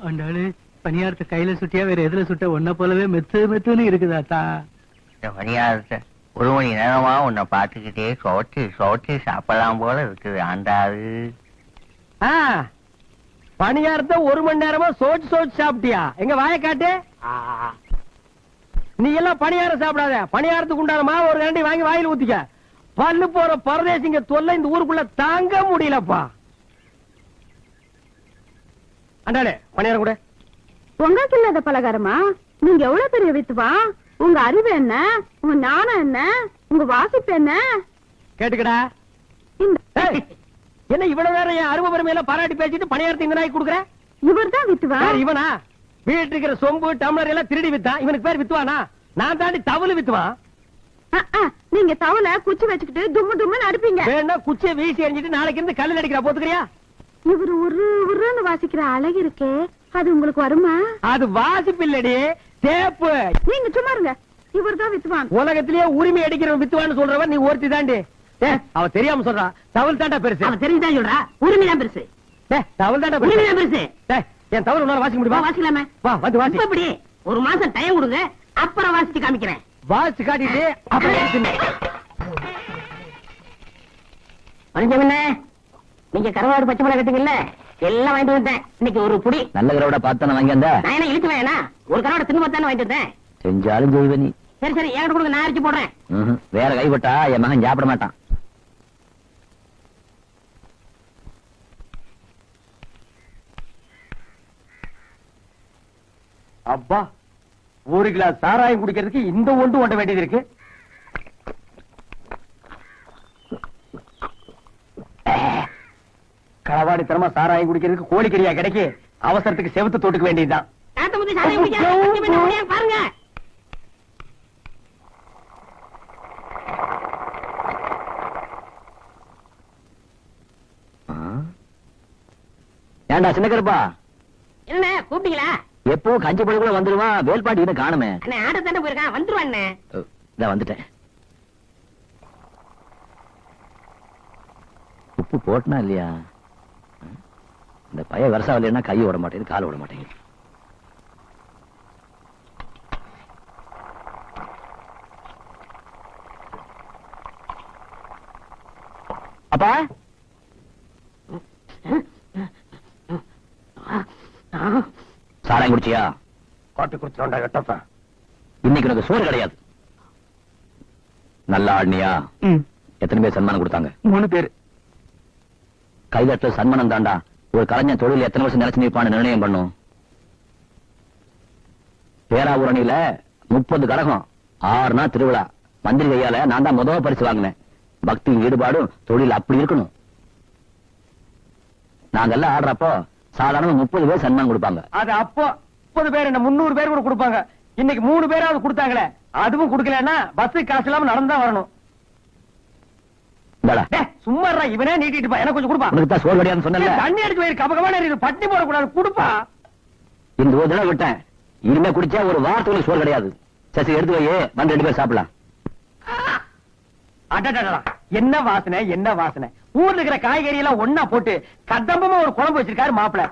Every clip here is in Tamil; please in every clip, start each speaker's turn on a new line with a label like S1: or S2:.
S1: அண்டாளு பணியாரத்தை கையில சுட்டியா வேற எதுல சுட்ட ஒன்ன போலவே மெத்து மெத்துன்னு இருக்குதாத்தா.
S2: பணியாரத்தை 1 மணி நேரமா உன்னை பார்த்துக்கிட்டே சோச்சு சாப்பிடலாம் போல இருக்குது ஆண்டாளு.
S3: பணியாரத்தை 1 மணி நேரமா சோச்சு சாப்பிட்டியா? எங்க வாய காட்டு. நீ எல்லாம் பணியாரம் சாப்பிடாத. பணியாரத்துக்கு உண்டான மாவு ஒரு கரண்டி வாங்கி வாயில ஊத்திக்க. பல்லு போற பரதேசிங்க தொல்லை இந்த ஊருக்குள்ள தாங்க முடியலப்பா. அண்டாளே பணியாரம் கூட.
S4: உங்களுக்கு இல்லாத பலகாரமா? நீங்க எவ்வளவு பெரிய வித்துவா? உங்க அறிவு என்ன? உங்க ஞானம் என்ன? உங்க வாசிப்பு என்ன?
S3: கேட்டுக்கடா. என்ன இவ்வளவு நேரம் என் அருமை பெருமையில பாராட்டி பேசிட்டு பணியாரத்தை இந்த நாய்க்கு கொடுக்குற?
S4: இவர் தான் வித்துவா.
S3: இவனா? வீட்டு இருக்கிற சொம்பு டம்ளர் எல்லாம் திருடி வித்தான். இவனுக்கு பேர் வித்துவானா? நான் தாண்டி தவளு வித்துவான்.
S4: நீங்க தவளை குச்சி வச்சுக்கிட்டு தும்மு தும்முன்னு அடிப்பீங்க.
S3: வேணா குச்சியை வீசி எறிஞ்சிட்டு நாளைக்கு இருந்து கல்லில் அடிக்கிறா போத்துக்கிறியா?
S4: இவர் உருன்னு வாசிக்கிற அழகு இருக்கே, அது உங்களுக்கு வருமா?
S3: அது வாசிப்பு இல்லடி, தேப்பு.
S4: நீங்க சும்மா இருங்க. இவர் தான் வித்துவான்.
S3: உலகத்திலேயே உரிமை அடிக்கிற வித்துவான்னு சொல்றவன் நீ ஒருத்தி தாண்டி. அவ தெரியாம சொல்றா. தவள் தாண்டா பெருசு.
S5: அவ தெரிஞ்சுதான் சொல்றா. உரிமை தான் பெருசு.
S3: தவள் தாண்டா
S5: உரிமை தான் பெருசு.
S3: என் தவள் உன்னால வாசிக்க முடியுமா?
S5: வாசிக்கலாமே.
S3: வா வந்து வாசி.
S5: இப்படி 1 மாசம் டைம் கொடுங்க, அப்புறம் வாசிச்சு காமிக்கிறேன்.
S3: வாசி காட்டிட்டு அப்புறம்
S5: நீங்க கருவாடு பச்சை மிளகாய் கட்டுங்கல்ல, எல்லாம் வாங்கிட்டு வந்தேன். இன்னைக்கு ஒரு புடி
S2: நல்ல கரோட பார்த்தானே வாங்கி வந்த.
S5: நான் என்ன இழுத்து வேணா, ஒரு கருவாடு தின்னு பார்த்தானே வாங்கிட்டு வந்தேன்.
S2: செஞ்சாலும் செய்வ நீ.
S5: சரி சரி என்கிட்ட கொடுங்க, நான் அரைச்சு போடுறேன்.
S2: வேற கைப்பட்டா என் மகன் சாப்பிட மாட்டான்.
S3: அப்பா 1 கிளாஸ் சாராயம் குடிக்கிறதுக்கு இந்த ஒன்று ஓட்ட வேண்டியது இருக்கு. களவாடித்தனமா சாராயம் குடிக்கிறதுக்கு கோழிக்கறியா கிடைக்கு. அவசரத்துக்கு செவுத்து தொட்டுக்க வேண்டியதுதான்.
S5: பாருங்க
S2: ஏண்டா சின்ன கருப்பா,
S5: என்ன கூப்பிட்டீங்களா?
S2: எப்போ கஞ்சி பொழுதுக்குள்ள வந்துருவான். வேல்பாட்டி இன்னும் காணுமே.
S5: ஆட்டத்தாண்ட போயிருக்கான், வந்துருவான்.
S2: இதான் வந்துட்டேன். உப்பு போட்டனா இல்லையா? இந்த பைய வருஷம் இல்லைன்னா கை விட மாட்டேங்குது, கால் விட மாட்டேங்குது. அப்பா சாராயம் குடிச்சியா?
S3: காட்டு குடிச்சோண்டா எட்டப்பா.
S2: இன்னைக்கு உனக்கு சோறு கிடையாது. நல்லா ஆடினியா? எத்தனை பேர் சன்மானம் கொடுத்தாங்க?
S3: 3 பேர்.
S2: கைதட்ட சன்மானம் தாண்டா ஒரு கலைஞர் தொழில் எத்தனை வருஷம் நினைச்சு நிற்பான்னு நிர்ணயம் பண்ணும். பேராவூரணியில 30 கரகம் 6 நாள் திருவிழா. மந்திரி கையால நான் தான் முதல் பரிசு வாங்கினேன். பக்தி ஈடுபாடும் தொழில் அப்படி இருக்கணும். நாங்கெல்லாம் ஆடுறப்போ சாதாரண 30 பேர் சன்மானம் கொடுப்பாங்க.
S3: அது அப்போ 30 பேர் என்ன 300 பேர் கூட கொடுப்பாங்க. இன்னைக்கு 3 பேராவது கொடுத்தாங்களே, அதுவும் கொடுக்கலன்னா பஸ் காசு இல்லாம நடந்தா வரணும். சும்மா இவனே நீட்டிட்டு பா, எனக்கு கொஞ்சம் கொடுப்பா.
S2: உனக்கு தான் சோறு கிடையாதுன்னு சொன்னல.
S3: தண்ணி எடுத்து போய் கபகமான பட்டி போடக்கூடாது, கொடுப்பா.
S2: இந்த ஒரு தடவை விட்டேன், இனிமே குடிச்சா ஒரு வாரத்துக்கு சோறு கிடையாது. சரி எடுத்து போய் வந்து 2 பேர் சாப்பிடலாம்.
S3: அடடடா என்ன வாசனை, என்ன வாசனை. ஊர்ல இருக்கிற காய்கறி எல்லாம் ஒன்னா போட்டு கதம்பமா ஒரு குழம்பு வச்சிருக்காரு மாப்பிள.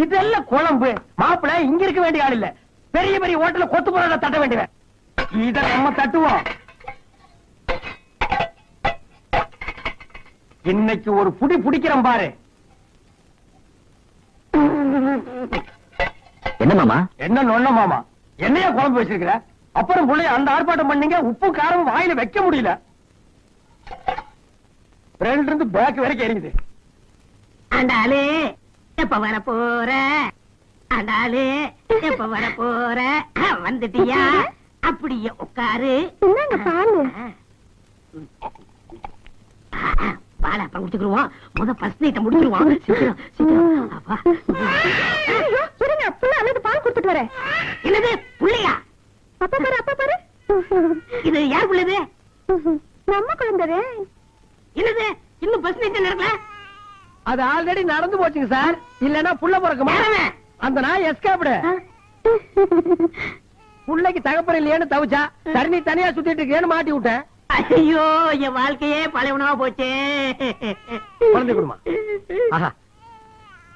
S3: இதெல்லாம் குழம்பு. மாப்பிள இங்க இருக்க வேண்டிய ஆள் இல்ல, பெரிய பெரிய ஹோட்டல்ல கொத்து போறத தட்ட வேண்டியவன். இத நம்ம தட்டுவோம். இன்னைக்கு ஒரு புடி புடிக்கிறோம் பாரு.
S2: என்ன மாமா?
S3: என்ன நொண்ண மாமா, என்னையா குழம்பு வச்சிருக்கிற? அப்புறம் புள்ளைய அந்த ஆர்ப்பாட்டம் பண்ணீங்க, உப்பு காரம் வாயில வைக்க முடியல. ஃப்ரண்ட்ல இருந்து பேக் வரைக்கும் எரியுது.
S5: ஆண்டாளே எப்ப வர போற? ஆண்டாளே எப்ப வர போற? வந்துட்டியா? அப்படியே உட்காரு.
S4: என்னங்க பாலு?
S5: பாலை அப்புறம் குடிச்சுக்குருவோம். முத ஃபர்ஸ்ட் நைட்ட முடிச்சிருவோம். சீக்கிரம் சீக்கிரம். அப்பா
S4: இருங்க, புள்ள அல்லது பால் கொடுத்துட்டு வரேன்.
S5: என்னது புள்ளையா?
S4: அப்பா பாரு, அப்பா பாரு.
S5: இது யார் புள்ளது?
S4: நம்ம குழந்தை.
S5: என்னது இன்னும் ஃபர்ஸ்ட் நைட் நடக்கல?
S3: அது ஆல்ரெடி நடந்து போச்சுங்க சார். இல்லன்னா புள்ள பிறக்குமா? அந்த நாய் எஸ்கேப்டு. புள்ளைக்கு தகப்பன் இல்லையேன்னு தவிச்சா, தண்ணி தனியா சுத்திட்டு இருக்கேன்னு மாட்டி விட்டேன்.
S5: ஐயோ என் வாழ்க்கையே பழையவனமா போச்சே.
S3: குழந்தை குடுமா.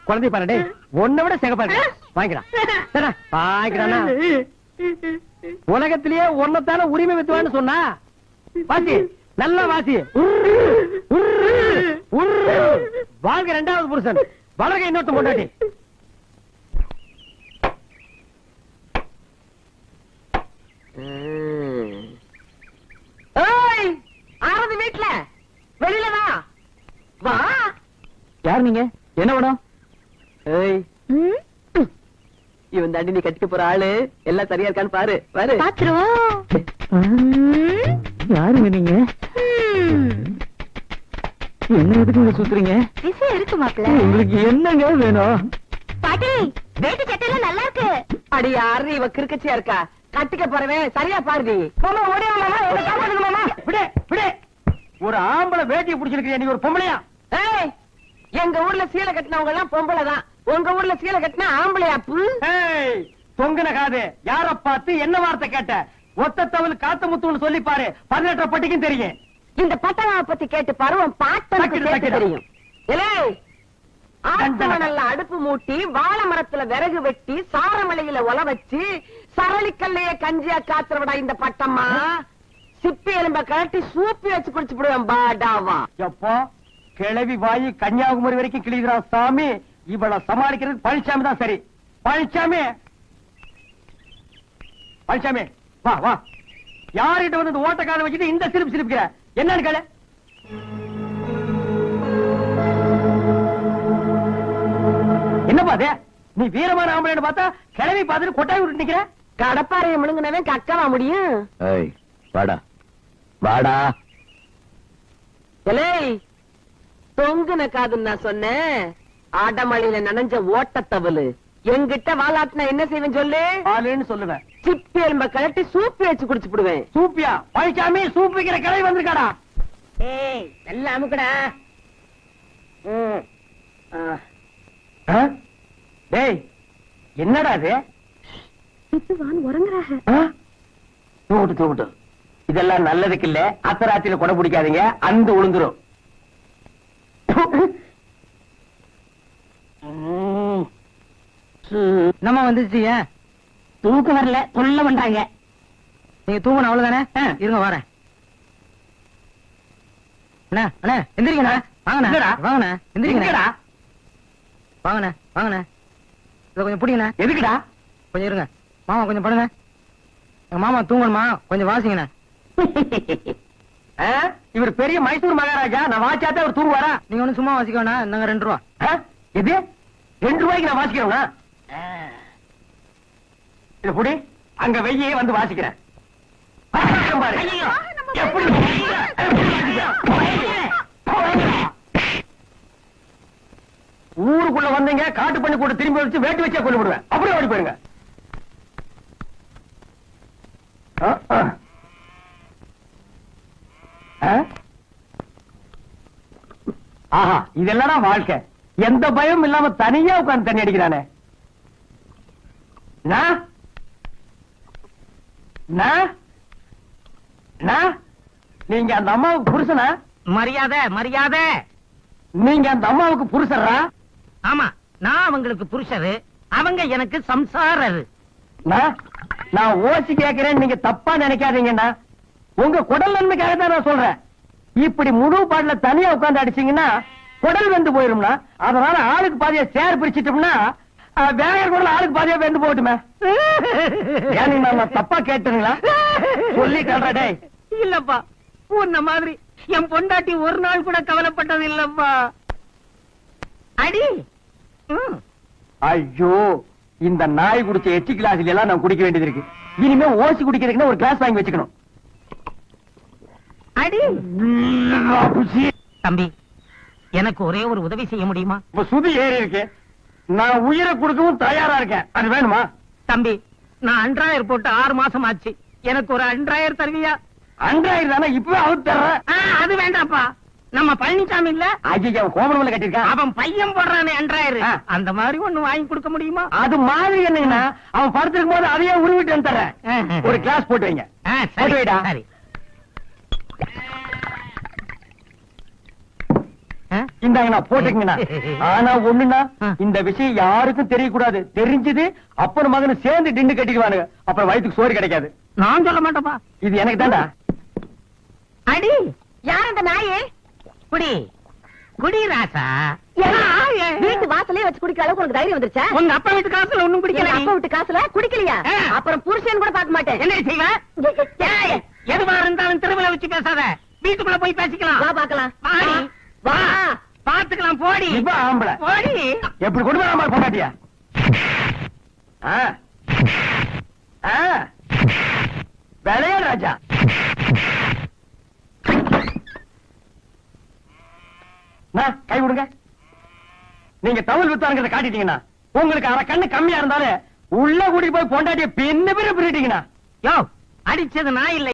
S3: குழந்தை பாருடே ஒன்ன விட சிகப்பாரு வாங்கிக்கலாம் வாங்கிக்கிறானா உலகத்திலேயே ஒன்னத்தான உரிமை வித்துவான்னு சொன்னா வாசி நல்ல வாசி வாழ்க 2வது புருஷன் வளர்க இன்னொருத்த கொண்டாடி
S5: ஆறது வீட்டுல வெளியிலதான் வா.
S2: யார் நீங்க? என்ன வேணும்?
S5: இவன் தாண்டி நீ கட்டிக்க போற ஆளு எல்லாம் சரியா இருக்கான்னு பாரு பாரு.
S2: யாருங்க நீங்க? என்ன எதுக்கு சுத்துறீங்க?
S4: இருக்கு மாப்பிள்ள.
S2: உங்களுக்கு என்னங்க வேணும்?
S4: பாட்டி வேட்டு சட்டையில நல்லா இருக்கு.
S5: அடி யாரு இவ கிறுக்கச்சியா இருக்கா? கட்டிக்க போறவன் சரியா பாருடி. மாமா ஓடியா மாமா என்ன காப்பாடுங்க மாமா.
S3: விடு விடு. ஒரு ஆம்பளை வேட்டியை பிடிச்சிருக்கிறியா நீ ஒரு பொம்பளையா?
S5: ஏய் எங்க ஊர்ல சீலை கட்டினவங்க எல்லாம் பொம்பளை தான். உங்க ஊர்ல சீலை கட்டினா ஆம்பளையாப்பு.
S3: ஏய் தொங்குன காது யார பார்த்து என்ன வார்த்தை கேட்ட? ஒத்த தவள் காத்து முத்துன்னு சொல்லி பாரு 18 பட்டிக்கும் தெரியும்.
S5: இந்த பட்டனாவை பத்தி கேட்டு பாரு உன் பாட்டனுக்கு கேட்டு தெரியும். நல்ல அடுப்பு மூட்டி வாழை மரத்துல விறகு வெட்டி சாரமலையில ஒல வச்சு சரளிக்கல்லைய கஞ்சியா காத்துறவடா இந்த பட்டம்மா. சிப்பி எலும்ப கழட்டி சூப்பி வச்சு குடிச்சு விடுவேன் பாடாவா.
S3: எப்போ கிளவி வாயி கன்னியாகுமரி வரைக்கும் கிளிகிறா சாமி. இவள சமாளிக்கிறது பழனிசாமி தான் சரி. பழனிசாமி பழனிசாமி வா வா. யார்கிட்ட வந்து ஓட்டக்கார வச்சுட்டு இந்த சிரிப்பு சிரிப்புக்கிற என்னன்னு கேளு. என்னப்பா அது? நீ வீரமான ஆம்பளைன்னு பார்த்தா கிளவி பார்த்துட்டு கொட்டாய் விட்டு நிக்கிற.
S5: கடப்பாறையை முழுங்கினவன் கக்கவா முடியும்?
S2: வாடா வாடா.
S5: தொங்குன காதுன்னு நான் சொன்னேன். ஆடமழையில நனைஞ்ச ஓட்டத்தவளு என்கிட்ட வாலாட்டினா என்ன செய்வேன் சொல்லு?
S3: ஆளுன்னு சொல்லுவேன்.
S5: சிப்பி எலும்ப கழட்டி சூப்பி வச்சு குடிச்சு விடுவேன்.
S3: சூப்பியா? பழனிசாமி சூப் வைக்கிற கிளவி வந்திருக்காடா.
S5: ஏய் நல்லா அமுக்கடா.
S3: டேய் என்னடா இது? தூட்டு தூட்டு. இதெல்லாம் நல்லதுக்கு இல்ல. அத்தராத்திரில கொடை பிடிக்காதீங்க, அந்த உளுந்துரும்.
S1: நம்ம வந்துருச்சீங்க.
S5: தூக்கம் வரல சொல்ல பண்றாங்க.
S1: நீங்க தூங்கணும் அவ்வளவுதானே? இருங்க வரேன். அண்ணா அண்ணா எந்திரிங்கண்ணா. வாங்கண்ணா வாங்கண்ணா எந்திரிங்கடா. வாங்கண்ணா வாங்கண்ணா. இதை கொஞ்சம் பிடிங்கண்ணா.
S3: எதுக்குடா?
S1: கொஞ்சம் இருங்க மாமா, கொஞ்சம் படுங்க. எங்க மாமா தூங்கணுமா, கொஞ்சம் வாசிங்கண்ணா.
S3: இவர் பெரிய மைசூர் மகாராஜா. நான் வாச்சாத்தே அவர் தூங்குவாரா?
S1: நீங்க ஒண்ணு சும்மா வாசிக்க வேணா. நாங்க 2 ரூபா.
S3: எது 2 ரூபாய்க்கு நான் வாசிக்கிறேன்னா? இது புடி அங்க வெய்யே வந்து வாசிக்கிறேன். பாரு. எப்படி ஊருக்குள்ள வந்தீங்க காட்டு பண்ணி கூட திரும்பி வச்சு வேட்டி வச்சா கொண்டு விடுவேன். அப்படியே ஓடி போயிருங்க. ஆஹா இதெல்லாம் வாழ்க்கை. எந்த பயம் இல்லாம தனியா உட்கார்ந்து தண்ணி அடிக்கிறானே. நீங்க அந்த அம்மாவுக்கு புருஷனா?
S5: மரியாதை மரியாதை.
S3: நீங்க அந்த அம்மாவுக்கு புருஷரா?
S5: ஆமா நான் அவங்களுக்கு புருஷரு, அவங்க எனக்கு சம்சாரரு.
S3: நான் ஓசி கேட்கிறேன், நீங்க தப்பா நினைக்காதீங்கண்ணா. உங்க குடல் நன்மைக்காக தான் நான் சொல்றேன். இப்படி முழு பாட்டுல தனியா உட்கார்ந்து அடிச்சீங்கன்னா குடல் வெந்து போயிரும்னா. அதனால ஆளுக்கு பாதியா சேர் பிரிச்சிட்டோம்னா வேற குடல் ஆளுக்கு பாதியா வெந்து போட்டுமே. நான் தப்பா கேட்டுங்களா? சொல்லி கல்றடே.
S5: இல்லப்பா உன்ன மாதிரி என் பொண்டாட்டி ஒரு நாள் கூட கவலைப்பட்டது இல்லப்பா. அடி
S3: ஐயோ இந்த நாய் குடிச்ச எச்சி கிளாஸ்ல எல்லாம் நான் குடிக்க வேண்டியது இருக்கு. இனிமே ஓசி குடிக்கிறதுக்குன்னு ஒரு கிளாஸ் வாங்கி வச்சுக்கணும்.
S5: அடி தம்பி எனக்கு ஒரே ஒரு உதவி செய்ய முடியுமா?
S3: இப்ப சுதி ஏறி இருக்கு. நான் உயிரை கொடுக்கவும் தயாரா இருக்கேன். அது வேணுமா?
S5: தம்பி நான் அன்றாயர் போட்டு 6 மாசம் ஆச்சு. எனக்கு ஒரு அன்றாயர் தருவியா?
S3: அன்றாயிரம் தானே இப்பவே அவுத்து தர்றேன்.
S5: அது வேண்டாப்பா. நம்ம பழனிசாமி இல்ல
S3: ஐயா கோமணம் கட்டிருக்கான்.
S5: அவன் பையன் போடுறானே அன்றாயர், அந்த மாதிரி ஒண்ணு வாங்கி கொடுக்க முடியுமா?
S3: அது மாதிரி என்னங்கன்னா அவன் படுத்திருக்கும் போது அதையே உருவிட்டு தர்றேன். ஒரு கிளாஸ் போட்டு வைங்க. போட்டு வைடா.
S5: சரி
S3: இந்தாங்கண்ணா போட்டுக்கங்கண்ணா. ஆனா ஒண்ணுண்ணா, இந்த விஷயம் யாருக்கும் தெரியக்கூடாது. தெரிஞ்சது அப்பன் மகனு சேர்ந்து டிண்டு கட்டிக்குவானுங்க. அப்புறம் வயிற்றுக்கு சோறு கிடைக்காது.
S1: நான் சொல்ல மாட்டேப்பா.
S3: இது எனக்கு தான்டா.
S5: அடி யார் அந்த நாயே?
S1: குடி குடி ராசா.
S5: வீட்டு வாசலே வச்சு குடிக்கிற அளவுக்கு உனக்கு தைரியம் வந்துருச்சா?
S1: உங்க அப்பா வீட்டு காசுல ஒண்ணும்
S5: எங்க
S1: குடிக்கல.
S5: அப்பா வீட்டு காசுல குடிக்கலையா? அப்புறம் புருஷன் கூட பார்க்க மாட்டேன்.
S1: என்ன செய்வ? எதுவா இருந்தாலும் திருவிழா வச்சு பேசாத. வீட்டுக்குள்ள போய் பேசிக்கலாம்.
S5: வா பாக்கலாம்.
S1: வாடி.
S5: வா.
S1: பாத்துக்கலாம் போடி.
S3: இப்ப ஆம்பளை
S1: போடி.
S3: எப்படி கொண்டு வராம போட்டாட்டியா? விளையா ராஜா. கை விடுங்க. நீங்க தமிழ் வித்தாங்கிறத காட்டிட்டீங்கன்னா உங்களுக்கு அரை கண்ணு கம்மியா இருந்தாலும் உள்ள கூடி போய் பொண்டாட்டிய பின்ன பிரிட்டீங்கன்னா
S1: யோ, அடிச்சது நான் இல்ல.